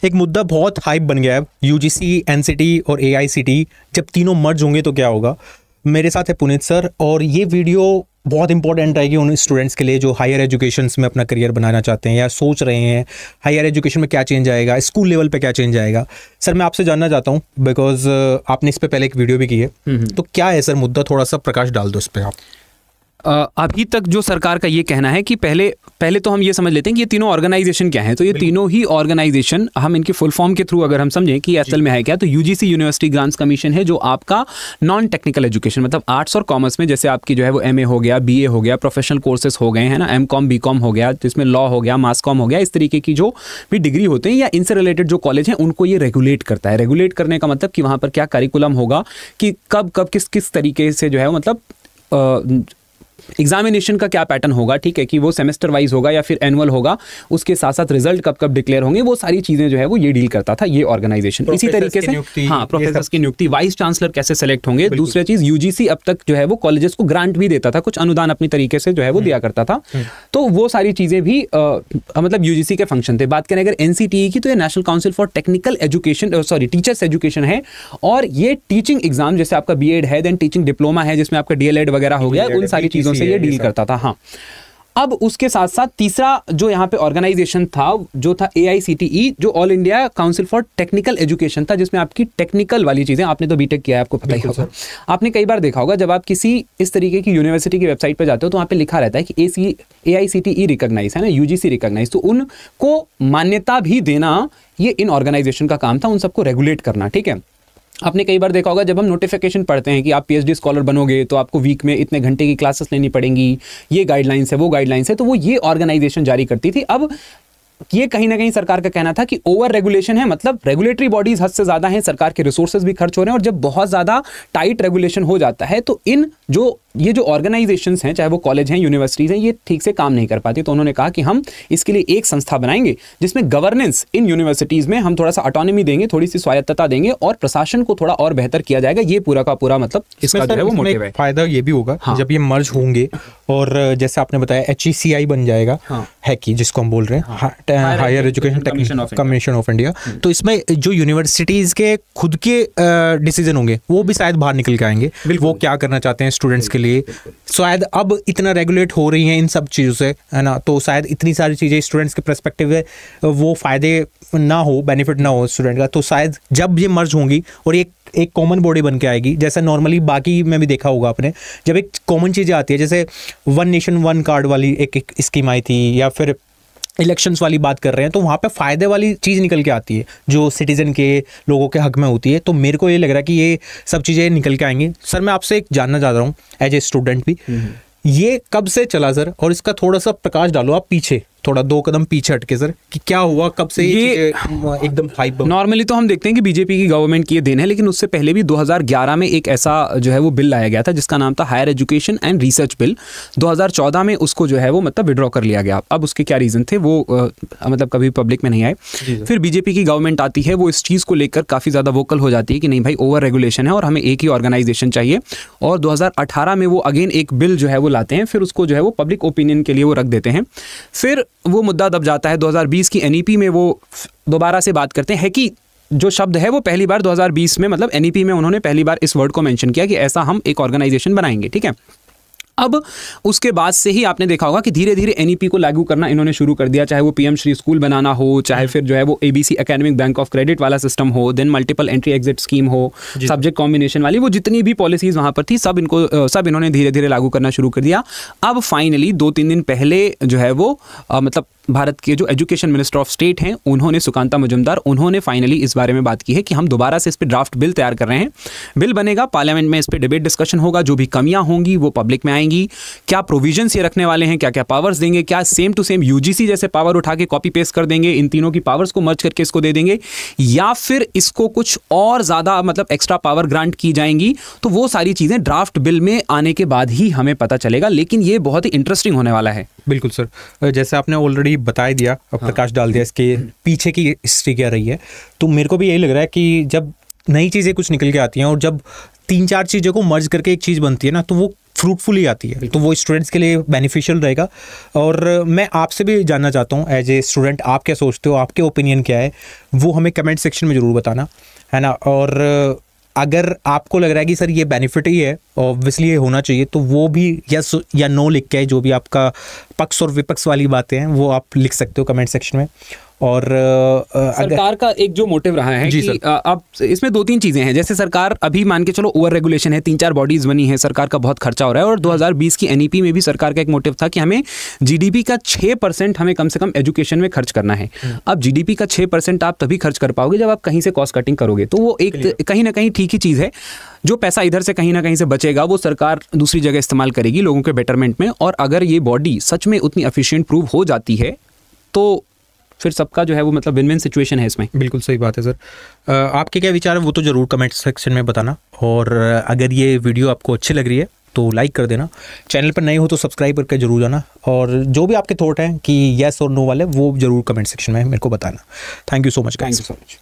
एक मुद्दा बहुत हाइप बन गया है, यूजीसी, एनसीटी और एआईसीटी जब तीनों मर्ज होंगे तो क्या होगा। मेरे साथ है पुनीत सर, और ये वीडियो बहुत इंपॉर्टेंट रहेगी उन स्टूडेंट्स के लिए जो हायर एजुकेशन में अपना करियर बनाना चाहते हैं या सोच रहे हैं हायर एजुकेशन में क्या चेंज आएगा, स्कूल लेवल पे क्या चेंज आएगा। सर मैं आपसे जानना चाहता हूँ, बिकॉज आपने इस पे पहले एक वीडियो भी की है, तो क्या है सर मुद्दा, थोड़ा सा प्रकाश डाल दो इस पर आप। अभी तक जो सरकार का ये कहना है कि पहले तो हम ये समझ लेते हैं कि ये तीनों ऑर्गेनाइजेशन क्या हैं। तो ये तीनों ही ऑर्गेनाइजेशन हम इनके फुल फॉर्म के थ्रू अगर हम समझें कि असल में है क्या, तो यूजीसी यूनिवर्सिटी ग्रांट्स कमीशन है, जो आपका नॉन टेक्निकल एजुकेशन मतलब आर्ट्स और कॉमर्स में, जैसे आपकी जो है वो एमए हो गया, बीए हो गया, प्रोफेशनल कोर्सेज हो गए हैं ना, एमकॉम बीकॉम हो गया, जिसमें लॉ हो गया, मास कॉम हो गया, इस तरीके की जो भी डिग्री होते हैं या इनसे रिलेटेड जो कॉलेज हैं उनको ये रेगुलेट करता है। रेगुलेट करने का मतलब कि वहाँ पर क्या करिकुलम होगा, कि कब किस तरीके से जो है वो मतलब एग्जामिनेशन का क्या पैटर्न होगा, ठीक है, कि वो सेमेस्टर वाइज होगा या फिर एनुअल होगा, उसके साथ साथ रिजल्ट कब डिक्लेयर होंगे, वो सारी चीजें जो है वो ये डील करता था ये ऑर्गेनाइजेशन। इसी तरीके से हाँ, प्रोफेसर्स की नियुक्ति, वाइस चांसलर कैसे सेलेक्ट होंगे। दूसरी चीज, यूजीसी अब तक जो है वो कॉलेजेस को ग्रांट भी देता था, कुछ अनुदान अपनी तरीके से जो है वो दिया करता था। तो वो सारी चीजें भी मतलब यूजीसी के फंक्शन थे। बात करें अगर एनसीटीई की, तो ये national council for technical education teachers education है, और ये टीचिंग एग्जाम जैसे आपका बीएड है, देन टीचिंग डिप्लोमा है जिसमें आपका डीएलएड वगैरह हो गया, उन सारी चीजों से ये डील करता था। हाँ, अब उसके साथ साथ तीसरा जो यहाँ पे ऑर्गेनाइजेशन था जो था एआईसीटीई, जो all India council for technical education था, जिसमें आपकी टेक्निकल वाली चीजें, आपने तो बीटेक किया है, आपको पता ही होगा। आपने कई बार देखा होगा जब आप किसी इस तरीके की यूनिवर्सिटी की वेबसाइट पर जाते हो तो वहाँ पे लिखा रहता है कि एआईसीटीई रिकॉग्नाइज है ना, यूजीसी रिकॉग्नाइज, तो उनको मान्यता भी देना ये इन ऑर्गेनाइजेशन का काम था, उन सबको रेगुलेट करना। ठीक है, आपने कई बार देखा होगा जब हम नोटिफिकेशन पढ़ते हैं कि आप पीएचडी स्कॉलर बनोगे तो आपको वीक में इतने घंटे की क्लासेस लेनी पड़ेंगी, ये गाइडलाइंस है, वो गाइडलाइंस है, तो वो ये ऑर्गेनाइजेशन जारी करती थी। अब ये कहीं ना कहीं सरकार का कहना था कि ओवर रेगुलेशन है, मतलब रेगुलेटरी बॉडीज हद से ज्यादा हैं, सरकार के रिसोर्सेज भी खर्च हो रहे हैं, और जब बहुत ज्यादा टाइट रेगुलेशन हो जाता है तो ये जो ऑर्गेनाइजेशंस हैं, चाहे वो कॉलेज हैं, यूनिवर्सिटीज हैं, ये ठीक से काम नहीं कर पाती। तो उन्होंने कहा कि हम इसके लिए एक संस्था बनाएंगे जिसमें गवर्नेंस इन यूनिवर्सिटीज में हम थोड़ा सा ऑटोनॉमी देंगे, थोड़ी सी स्वायत्तता देंगे, और प्रशासन को थोड़ा और बेहतर किया जाएगा। ये पूरा का पूरा मतलब इसका जो है वो मोटिव है। फायदा ये भी होगा जब ये मर्ज होंगे, और जैसे आपने बताया HECI बन जाएगा, हैकी जिसको हम बोल रहे हैं, higher education commission of India. तो इसमें जो यूनिवर्सिटीज के खुद के डिसीजन होंगे वो भी शायद बाहर निकल के आएंगे, वो क्या करना चाहते हैं स्टूडेंट्स के लिए। शायद अब इतना रेगुलेट हो रही हैं इन सब चीज़ों से, है ना, तो शायद इतनी सारी चीज़ें स्टूडेंट्स के पर्सपेक्टिव है वो फायदे ना हो, बेनिफिट ना हो स्टूडेंट का। तो शायद जब ये मर्ज होंगी और एक कॉमन बॉडी बन के आएगी, जैसा नॉर्मली बाकी में भी देखा होगा आपने, जब एक कॉमन चीज़ें आती है, जैसे वन नेशन वन कार्ड वाली एक स्कीम आई थी, या फिर इलेक्शंस वाली बात कर रहे हैं, तो वहाँ पे फ़ायदे वाली चीज़ निकल के आती है जो सिटीज़न के लोगों के हक में होती है। तो मेरे को ये लग रहा है कि ये सब चीज़ें निकल के आएंगी। सर मैं आपसे एक जानना चाह रहा हूँ एज ए स्टूडेंट भी, ये कब से चला सर, और इसका थोड़ा सा प्रकाश डालो आप पीछे, थोड़ा 2 कदम पीछे हटके सर, कि क्या हुआ, कब से ये एकदम हाइप। नॉर्मली तो हम देखते हैं कि बीजेपी की गवर्नमेंट की ये देन है, लेकिन उससे पहले भी 2011 में एक ऐसा जो है वो बिल लाया गया था जिसका नाम था higher education and research bill. 2014 में उसको जो है वो मतलब विड्रॉ कर लिया गया। अब उसके क्या रीजन थे वो मतलब कभी पब्लिक में नहीं आए। फिर बीजेपी की गवर्नमेंट आती है, वो इस चीज़ को लेकर काफ़ी ज़्यादा वोकल हो जाती है कि नहीं भाई ओवर रेगुलेशन है और हमें एक ही ऑर्गेनाइजेशन चाहिए, और 2018 में वो अगेन एक बिल जो है वो लाते हैं, फिर उसको जो है वो पब्लिक ओपिनियन के लिए वो रख देते हैं। फिर वो मुद्दा दब जाता है। 2020 की एनईपी में वो दोबारा से बात करते हैं कि जो शब्द है वो पहली बार 2020 में मतलब एनईपी में उन्होंने पहली बार इस वर्ड को मेंशन किया कि ऐसा हम एक ऑर्गेनाइजेशन बनाएंगे। ठीक है, अब उसके बाद से ही आपने देखा होगा कि धीरे धीरे एनईपी को लागू करना इन्होंने शुरू कर दिया, चाहे वो पीएम श्री स्कूल बनाना हो, चाहे फिर जो है वो ABC academic bank of credit वाला सिस्टम हो, then multiple entry exit scheme हो, सब्जेक्ट कॉम्बिनेशन वाली, वो जितनी भी पॉलिसीज वहां पर थी सब इन्होंने धीरे धीरे लागू करना शुरू कर दिया। अब फाइनली 2-3 दिन पहले जो है वो मतलब भारत के जो एजुकेशन मिनिस्टर ऑफ स्टेट हैं उन्होंने, सुकांता मुजुमदार, उन्होंने फाइनली इस बारे में बात की है कि हम दोबारा से इस पर ड्राफ्ट बिल तैयार कर रहे हैं। बिल बनेगा, पार्लियामेंट में इस पर डिबेट डिस्कशन होगा, जो भी कमियां होंगी वो पब्लिक में आएंगी, क्या प्रोविजंस ये रखने वाले हैं, क्या क्या पावर्स देंगे, क्या सेम टू सेम यूजीसी जैसे पावर उठा के कॉपी पेस्ट कर देंगे, इन तीनों की पावर्स को मर्ज करके इसको दे देंगे, या फिर इसको कुछ और ज़्यादा मतलब एक्स्ट्रा पावर ग्रांट की जाएंगी। तो वो सारी चीज़ें ड्राफ्ट बिल में आने के बाद ही हमें पता चलेगा, लेकिन ये बहुत ही इंटरेस्टिंग होने वाला है। बिल्कुल सर, जैसे आपने ऑलरेडी बता दिया, प्रकाश डाल दिया इसके पीछे की हिस्ट्री क्या रही है, तो मेरे को भी यही लग रहा है कि जब नई चीज़ें कुछ निकल के आती हैं और जब 3-4 चीज़ों को मर्ज करके एक चीज़ बनती है ना, तो वो फ्रूटफुली आती है, तो वो स्टूडेंट्स के लिए बेनिफिशियल रहेगा। और मैं आपसे भी जानना चाहता हूँ एज ए स्टूडेंट, आप क्या सोचते हो, आपके ओपिनियन क्या है, वो हमें कमेंट सेक्शन में ज़रूर बताना, है ना। और अगर आपको लग रहा है कि सर ये बेनिफिट ही है, ऑब्वियसली ये होना चाहिए, तो वो भी यस या नो लिख के, जो भी आपका पक्ष और विपक्ष वाली बातें हैं वो आप लिख सकते हो कमेंट सेक्शन में। और सरकार का एक जो मोटिव रहा है कि अब इसमें 2-3 चीजें हैं। जैसे सरकार अभी मान के चलो ओवर रेगुलेशन है, 3-4 बॉडीज बनी है, सरकार का बहुत खर्चा हो रहा है। और 2020 की एनईपी में भी सरकार का एक मोटिव था कि हमें जीडीपी का 6% हमें कम से कम एजुकेशन में खर्च करना है। अब जीडीपी का 6% आप तभी खर्च कर पाओगे जब आप कहीं से कॉस्ट कटिंग करोगे, तो वो एक कहीं ना कहीं ठीक ही चीज़ है। जो पैसा इधर से कहीं ना कहीं से बचेगा वो सरकार दूसरी जगह इस्तेमाल करेगी लोगों के बेटरमेंट में। और अगर ये बॉडी सच में उतनी एफिशिएंट प्रूव हो जाती है तो फिर सबका जो है वो मतलब विन विन सिचुएशन है इसमें। बिल्कुल सही बात है सर। आपके क्या विचार है वो तो ज़रूर कमेंट सेक्शन में बताना। और अगर ये वीडियो आपको अच्छी लग रही है तो लाइक कर देना, चैनल पर नए हो तो सब्सक्राइब करके जरूर जाना। और जो भी आपके थॉट हैं कि येस और नो वाले, वो जरूर कमेंट सेक्शन में मेरे को बताना। Thank you so much. Thank you so much.